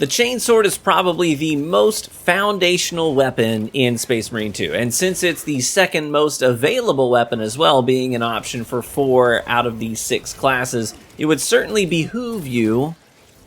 The Chainsword is probably the most foundational weapon in Space Marine 2, and since it's the second most available weapon as well, being an option for 4 out of the 6 classes, it would certainly behoove you...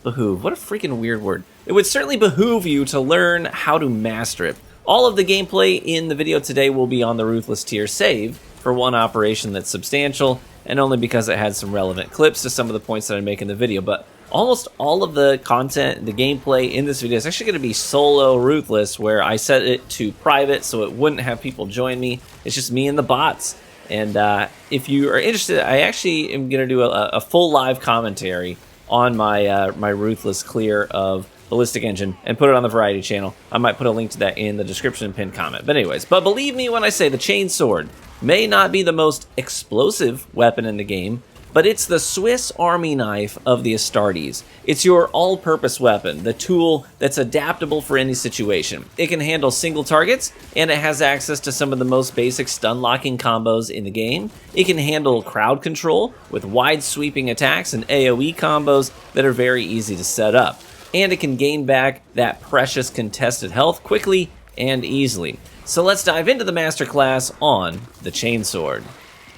Behoove, what a freaking weird word. It would certainly behoove you to learn how to master it. All of the gameplay in the video today will be on the Ruthless tier save for one operation that's substantial, and only because it had some relevant clips to some of the points that I make in the video, but almost all of the content, the gameplay in this video is actually going to be solo Ruthless, where I set it to private so it wouldn't have people join me. It's just me and the bots. And if you are interested, I actually am going to do a full live commentary on my my Ruthless clear of Ballistic Engine and put it on the Variety channel. I might put a link to that in the description and pinned comment. But anyways, but believe me when I say the Chainsword may not be the most explosive weapon in the game, but it's the Swiss Army knife of the Astartes. It's your all-purpose weapon, the tool that's adaptable for any situation. It can handle single targets, and it has access to some of the most basic stun-locking combos in the game. It can handle crowd control with wide sweeping attacks and AoE combos that are very easy to set up. And it can gain back that precious contested health quickly and easily. So let's dive into the masterclass on the Chainsword.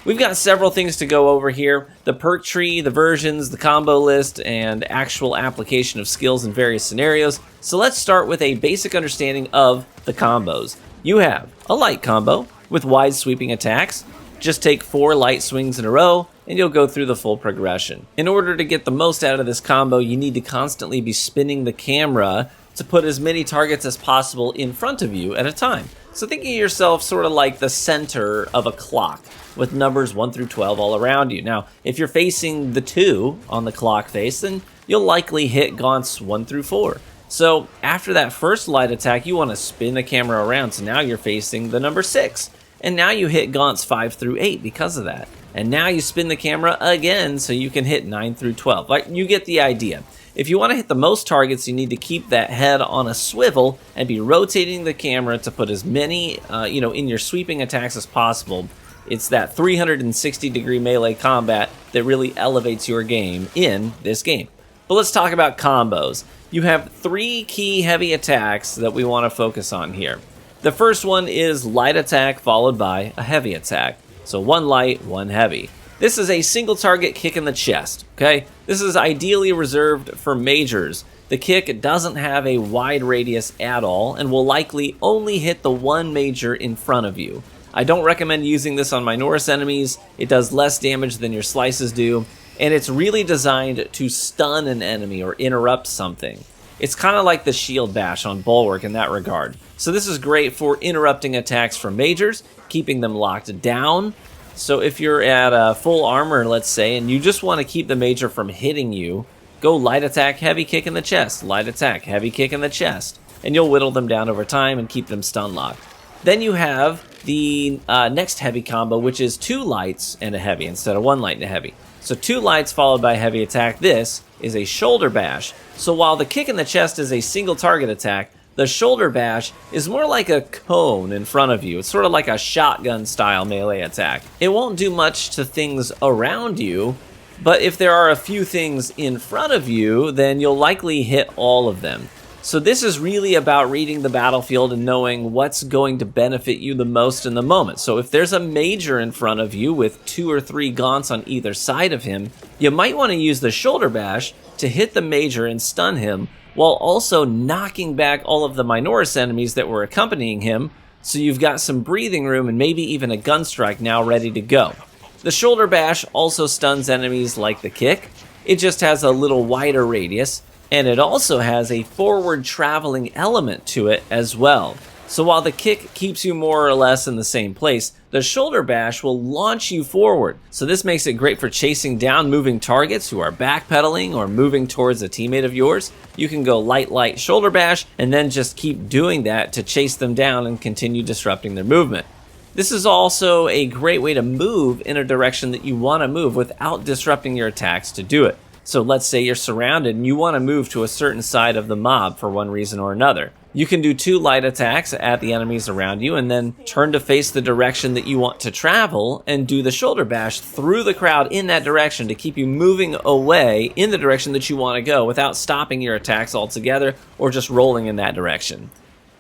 We've got several things to go over here: the perk tree, the versions, the combo list, and actual application of skills in various scenarios. So let's start with a basic understanding of the combos. You have a light combo with wide sweeping attacks. Just take 4 light swings in a row and you'll go through the full progression. In order to get the most out of this combo, you need to constantly be spinning the camera to put as many targets as possible in front of you at a time. So think of yourself sort of like the center of a clock with numbers 1 through 12 all around you. Now, if you're facing the 2 on the clock face, then you'll likely hit gaunts 1 through 4. So after that first light attack, you want to spin the camera around. So now you're facing the number 6. And now you hit gaunts 5 through 8 because of that. And now you spin the camera again so you can hit 9 through 12. Like, you get the idea. If you want to hit the most targets, you need to keep that head on a swivel and be rotating the camera to put as many, in your sweeping attacks as possible. It's that 360-degree melee combat that really elevates your game in this game. But let's talk about combos. You have 3 key heavy attacks that we want to focus on here. The first one is light attack followed by a heavy attack. So 1 light, 1 heavy. This is a single target kick in the chest, okay? This is ideally reserved for majors. The kick doesn't have a wide radius at all and will likely only hit the 1 major in front of you. I don't recommend using this on Minoris enemies. It does less damage than your slices do, and it's really designed to stun an enemy or interrupt something. It's kind of like the shield bash on Bulwark in that regard. So this is great for interrupting attacks from majors, keeping them locked down. So if you're at full armor, let's say, and you just want to keep the major from hitting you, go light attack, heavy kick in the chest, light attack, heavy kick in the chest, and you'll whittle them down over time and keep them stun locked. Then you have the next heavy combo, which is 2 lights and a heavy instead of 1 light and a heavy. So 2 lights followed by a heavy attack. This is a shoulder bash. So while the kick in the chest is a single target attack, the shoulder bash is more like a cone in front of you. It's sort of like a shotgun style melee attack. It won't do much to things around you, but if there are a few things in front of you, then you'll likely hit all of them. So this is really about reading the battlefield and knowing what's going to benefit you the most in the moment. So if there's a major in front of you with 2 or 3 gaunts on either side of him, you might want to use the shoulder bash to hit the major and stun him, while also knocking back all of the Minoris enemies that were accompanying him, so you've got some breathing room and maybe even a gun strike now ready to go. The shoulder bash also stuns enemies like the kick. It just has a little wider radius, and it also has a forward traveling element to it as well. So while the kick keeps you more or less in the same place, the shoulder bash will launch you forward. So this makes it great for chasing down moving targets who are backpedaling or moving towards a teammate of yours. You can go light, shoulder bash, and then just keep doing that to chase them down and continue disrupting their movement. This is also a great way to move in a direction that you want to move without disrupting your attacks to do it. So let's say you're surrounded and you want to move to a certain side of the mob for one reason or another. You can do 2 light attacks at the enemies around you and then turn to face the direction that you want to travel and do the shoulder bash through the crowd in that direction to keep you moving away in the direction that you want to go without stopping your attacks altogether or just rolling in that direction.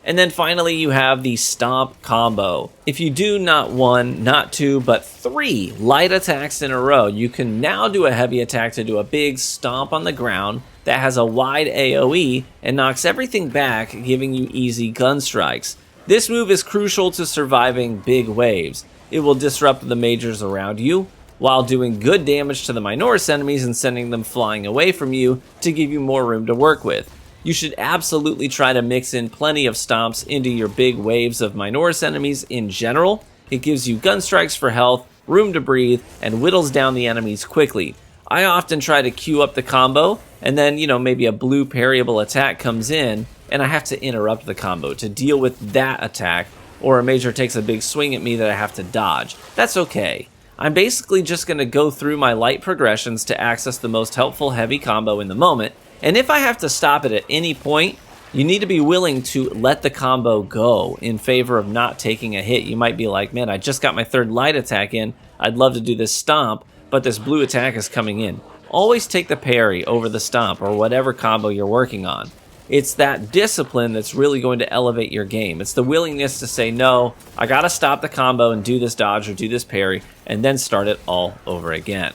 And then finally, you have the Stomp combo. If you do not 1, not 2, but 3 light attacks in a row, you can now do a heavy attack to do a big stomp on the ground that has a wide AoE and knocks everything back, giving you easy gun strikes. This move is crucial to surviving big waves. It will disrupt the majors around you, while doing good damage to the Minoris enemies and sending them flying away from you to give you more room to work with. You should absolutely try to mix in plenty of stomps into your big waves of Minoris enemies in general. It gives you gun strikes for health, room to breathe, and whittles down the enemies quickly. I often try to queue up the combo, and then, maybe a blue parryable attack comes in, and I have to interrupt the combo to deal with that attack, or a major takes a big swing at me that I have to dodge. That's okay. I'm basically just going to go through my light progressions to access the most helpful heavy combo in the moment, and if I have to stop it at any point, you need to be willing to let the combo go in favor of not taking a hit. You might be like, man, I just got my 3rd light attack in. I'd love to do this stomp, but this blue attack is coming in. Always take the parry over the stomp or whatever combo you're working on. It's that discipline that's really going to elevate your game. It's the willingness to say, no, I gotta stop the combo and do this dodge or do this parry, and then start it all over again.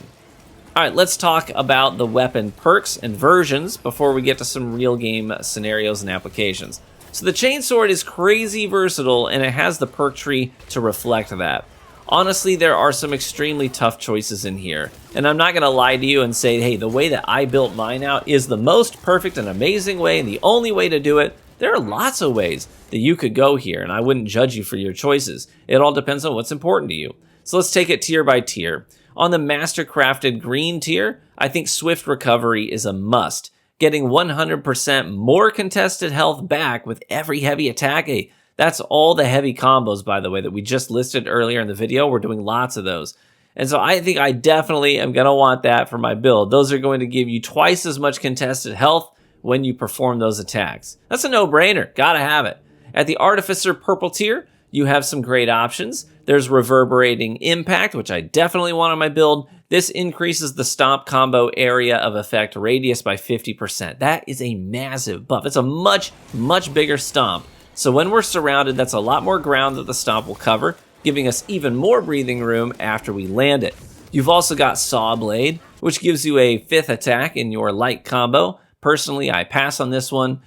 Alright, let's talk about the weapon perks and versions before we get to some real game scenarios and applications. So the Chainsword is crazy versatile and it has the perk tree to reflect that. Honestly, there are some extremely tough choices in here, and I'm not going to lie to you and say, hey, the way that I built mine out is the most perfect and amazing way and the only way to do it. There are lots of ways that you could go here, and I wouldn't judge you for your choices. It all depends on what's important to you. So let's take it tier by tier. On the Mastercrafted green tier, I think Swift Recovery is a must. Getting 100% more contested health back with every heavy attack. Hey, that's all the heavy combos, by the way, that we just listed earlier in the video. We're doing lots of those. And so I think I definitely am going to want that for my build. Those are going to give you twice as much contested health when you perform those attacks. That's a no-brainer. Gotta have it. At the Artificer purple tier, you have some great options. There's Reverberating Impact, which I definitely want on my build. This increases the stomp combo area of effect radius by 50%. That is a massive buff. It's a much, much bigger stomp. So when we're surrounded, that's a lot more ground that the stomp will cover, giving us even more breathing room after we land it. You've also got Saw Blade, which gives you a 5th attack in your light combo. Personally, I pass on this one.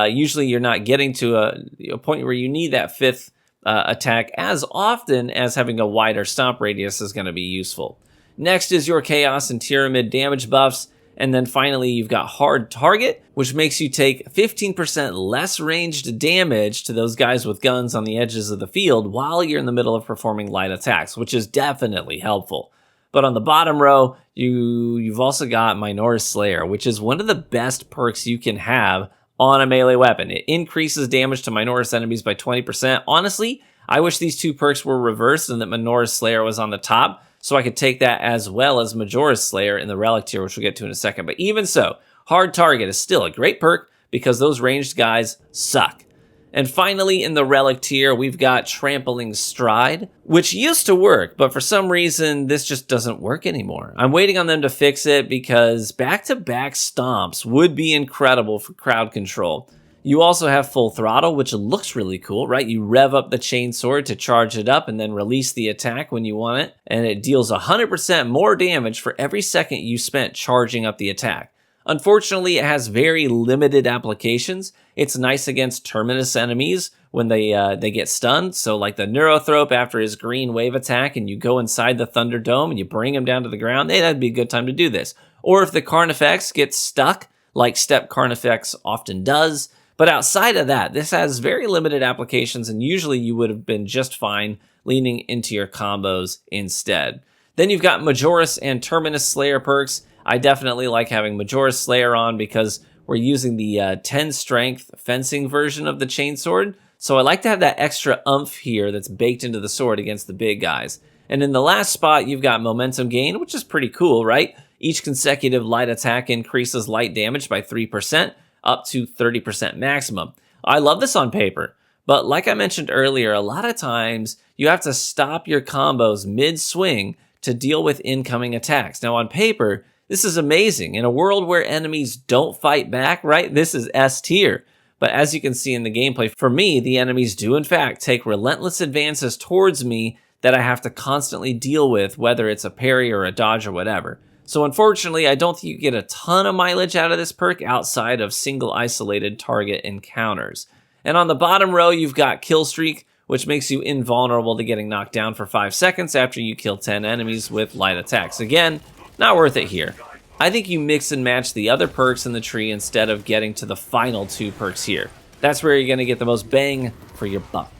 Usually you're not getting to a point where you need that 5th attack as often as having a wider stomp radius is going to be useful. Next is your Chaos and Tyramid damage buffs. And then finally, you've got Hard Target, which makes you take 15% less ranged damage to those guys with guns on the edges of the field while you're in the middle of performing light attacks, which is definitely helpful. But on the bottom row, you've also got Minoris Slayer, which is one of the best perks you can have on a melee weapon. It increases damage to Minoris enemies by 20%. Honestly, I wish these two perks were reversed and that Minoris Slayer was on the top, so I could take that as well as Majora's Slayer in the Relic tier, which we'll get to in a second. But even so, Hard Target is still a great perk because those ranged guys suck. And finally, in the Relic tier, we've got Trampling Stride, which used to work, but for some reason, this just doesn't work anymore. I'm waiting on them to fix it because back-to-back stomps would be incredible for crowd control. You also have Full Throttle, which looks really cool, right? You rev up the Chainsword to charge it up and then release the attack when you want it, and it deals 100% more damage for every second you spent charging up the attack. Unfortunately, it has very limited applications. It's nice against Terminus enemies when they get stunned. So like the Neurothrope after his green wave attack and you go inside the Thunderdome and you bring him down to the ground, hey, that'd be a good time to do this. Or if the Carnifex gets stuck, like Step Carnifex often does. But outside of that, this has very limited applications and usually you would have been just fine leaning into your combos instead. Then you've got Majoris and Terminus Slayer perks. I definitely like having Majora's Slayer on because we're using the 10 strength fencing version of the Chainsword. So I like to have that extra oomph here that's baked into the sword against the big guys. And in the last spot, you've got Momentum Gain, which is pretty cool, right? Each consecutive light attack increases light damage by 3%, up to 30% maximum. I love this on paper, but like I mentioned earlier, a lot of times you have to stop your combos mid-swing to deal with incoming attacks. Now on paper, this is amazing. In a world where enemies don't fight back, right? This is S tier. But as you can see in the gameplay, for me, the enemies do in fact take relentless advances towards me that I have to constantly deal with, whether it's a parry or a dodge or whatever. So unfortunately, I don't think you get a ton of mileage out of this perk outside of single isolated target encounters. And on the bottom row, you've got Kill Streak, which makes you invulnerable to getting knocked down for 5 seconds after you kill 10 enemies with light attacks. Again, not worth it here. I think you mix and match the other perks in the tree instead of getting to the final 2 perks here. That's where you're going to get the most bang for your buck.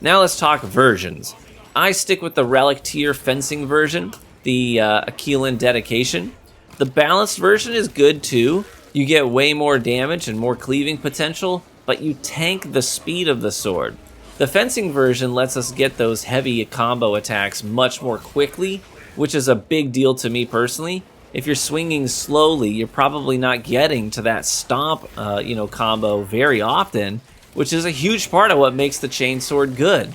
Now let's talk versions. I stick with the Relic tier fencing version, the Aquilan dedication. The balanced version is good too. You get way more damage and more cleaving potential, but you tank the speed of the sword. The fencing version lets us get those heavy combo attacks much more quickly, which is a big deal to me personally. If you're swinging slowly, you're probably not getting to that stomp combo very often, which is a huge part of what makes the Chainsword good.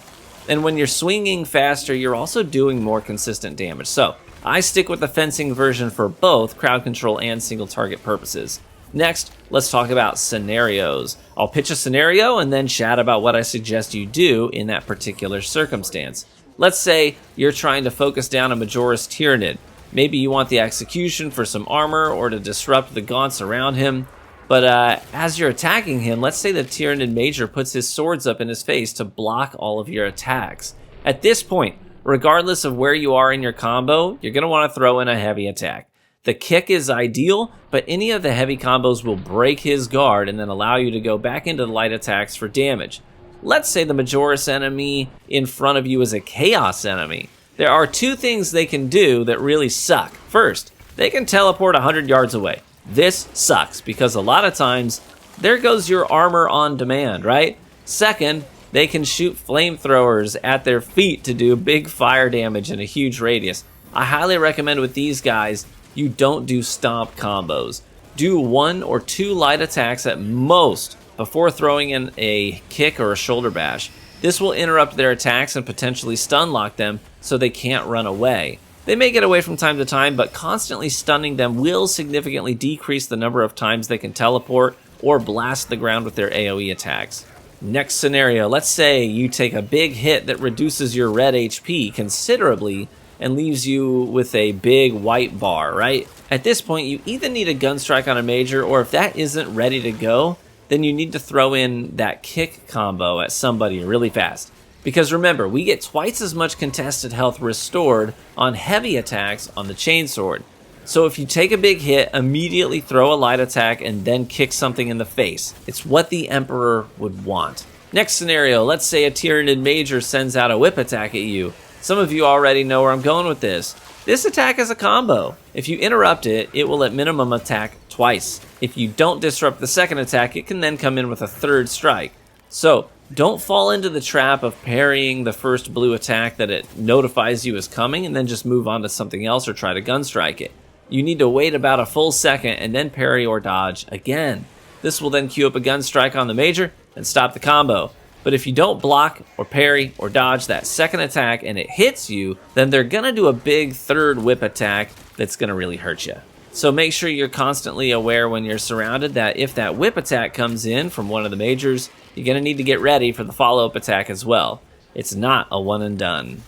And when you're swinging faster, you're also doing more consistent damage. So I stick with the fencing version for both crowd control and single target purposes. Next, let's talk about scenarios. I'll pitch a scenario and then chat about what I suggest you do in that particular circumstance. Let's say you're trying to focus down a Majoris Tyranid. Maybe you want the execution for some armor or to disrupt the gaunts around him. But as you're attacking him, let's say the Tyranid Major puts his swords up in his face to block all of your attacks. At this point, regardless of where you are in your combo, you're going to want to throw in a heavy attack. The kick is ideal, but any of the heavy combos will break his guard and then allow you to go back into the light attacks for damage. Let's say the Majoris enemy in front of you is a Chaos enemy. There are 2 things they can do that really suck. First, they can teleport 100 yards away. This sucks because a lot of times, there goes your armor on demand, right? Second, they can shoot flamethrowers at their feet to do big fire damage in a huge radius. I highly recommend with these guys, you don't do stomp combos. Do 1 or 2 light attacks at most before throwing in a kick or a shoulder bash. This will interrupt their attacks and potentially stun lock them so they can't run away. They may get away from time to time, but constantly stunning them will significantly decrease the number of times they can teleport or blast the ground with their AoE attacks. Next scenario, let's say you take a big hit that reduces your red HP considerably and leaves you with a big white bar, right? At this point, you either need a gun strike on a major, or if that isn't ready to go, then you need to throw in that kick combo at somebody really fast. Because remember, we get twice as much contested health restored on heavy attacks on the Chainsword. So if you take a big hit, immediately throw a light attack and then kick something in the face. It's what the Emperor would want. Next scenario, let's say a Tyranid Major sends out a whip attack at you. Some of you already know where I'm going with this. This attack is a combo. If you interrupt it, it will at minimum attack twice. If you don't disrupt the second attack, it can then come in with a third strike. So don't fall into the trap of parrying the first blue attack that it notifies you is coming and then just move on to something else or try to gun strike it. You need to wait about a full second and then parry or dodge again. This will then queue up a gun strike on the major and stop the combo. But if you don't block or parry or dodge that second attack and it hits you, then they're going to do a big third whip attack that's going to really hurt you. So make sure you're constantly aware when you're surrounded that if that whip attack comes in from one of the majors, you're going to need to get ready for the follow-up attack as well. It's not a one and done.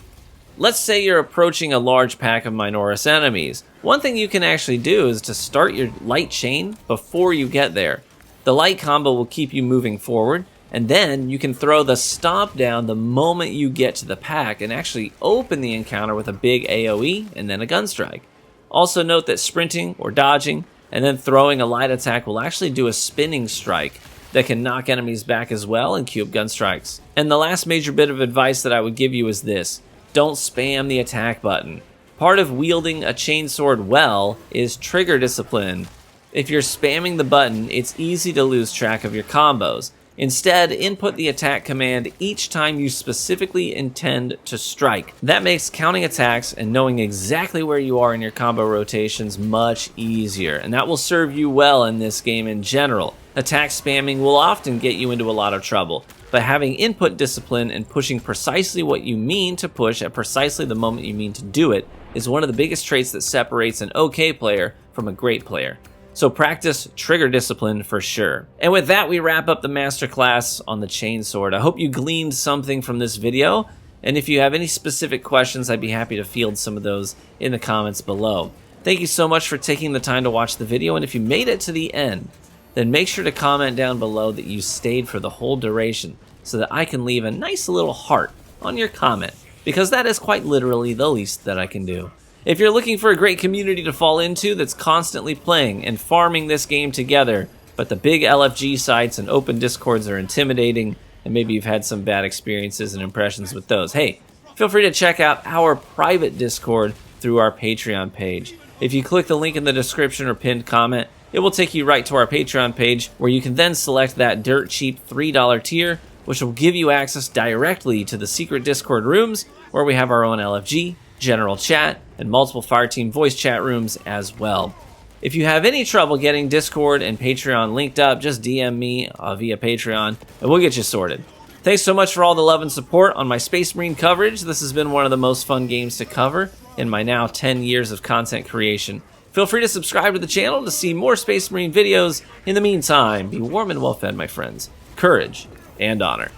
Let's say you're approaching a large pack of Minoris enemies. One thing you can actually do is to start your light chain before you get there. The light combo will keep you moving forward, and then you can throw the stomp down the moment you get to the pack and actually open the encounter with a big AoE and then a gun strike. Also note that sprinting or dodging and then throwing a light attack will actually do a spinning strike that can knock enemies back as well and queue up gun strikes. And the last major bit of advice that I would give you is this: don't spam the attack button. Part of wielding a Chainsword well is trigger discipline. If you're spamming the button, it's easy to lose track of your combos. Instead, input the attack command each time you specifically intend to strike. That makes counting attacks and knowing exactly where you are in your combo rotations much easier, and that will serve you well in this game in general. Attack spamming will often get you into a lot of trouble, but having input discipline and pushing precisely what you mean to push at precisely the moment you mean to do it is one of the biggest traits that separates an okay player from a great player. So practice trigger discipline for sure. And with that, we wrap up the masterclass on the Chainsword. I hope you gleaned something from this video, and if you have any specific questions, I'd be happy to field some of those in the comments below. Thank you so much for taking the time to watch the video, and if you made it to the end, then make sure to comment down below that you stayed for the whole duration so that I can leave a nice little heart on your comment, because that is quite literally the least that I can do. If you're looking for a great community to fall into that's constantly playing and farming this game together, but the big LFG sites and open discords are intimidating, and maybe you've had some bad experiences and impressions with those, hey, feel free to check out our private Discord through our Patreon page. If you click the link in the description or pinned comment, it will take you right to our Patreon page, where you can then select that dirt cheap $3 tier, which will give you access directly to the secret Discord rooms, where we have our own LFG, general chat, and multiple Fireteam voice chat rooms as well. If you have any trouble getting Discord and Patreon linked up, just DM me via Patreon, and we'll get you sorted. Thanks so much for all the love and support on my Space Marine coverage. This has been one of the most fun games to cover in my now 10 years of content creation. Feel free to subscribe to the channel to see more Space Marine videos. In the meantime, be warm and well fed, my friends. Courage and honor.